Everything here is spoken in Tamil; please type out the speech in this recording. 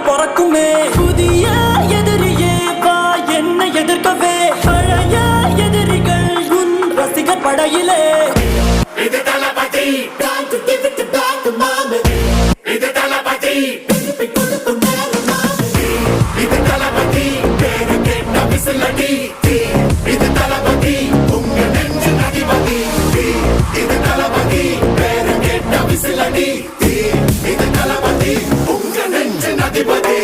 பொறக்குமே புதிய எதிரியே வா என்னை எதிர்க்கவே பழைய எதிரிகள் உன் ரசிகர் படையிலே இது தளபதி இது தளபதி இது தளபதி பேரு கேட்ட விசிலடி இது தளபதி உங்க நெஞ்சு அதிபதி இது தளபதி பேரு கேட்ட விசிலடி இது தளபதி உங்க நெஞ்சு அதிபதி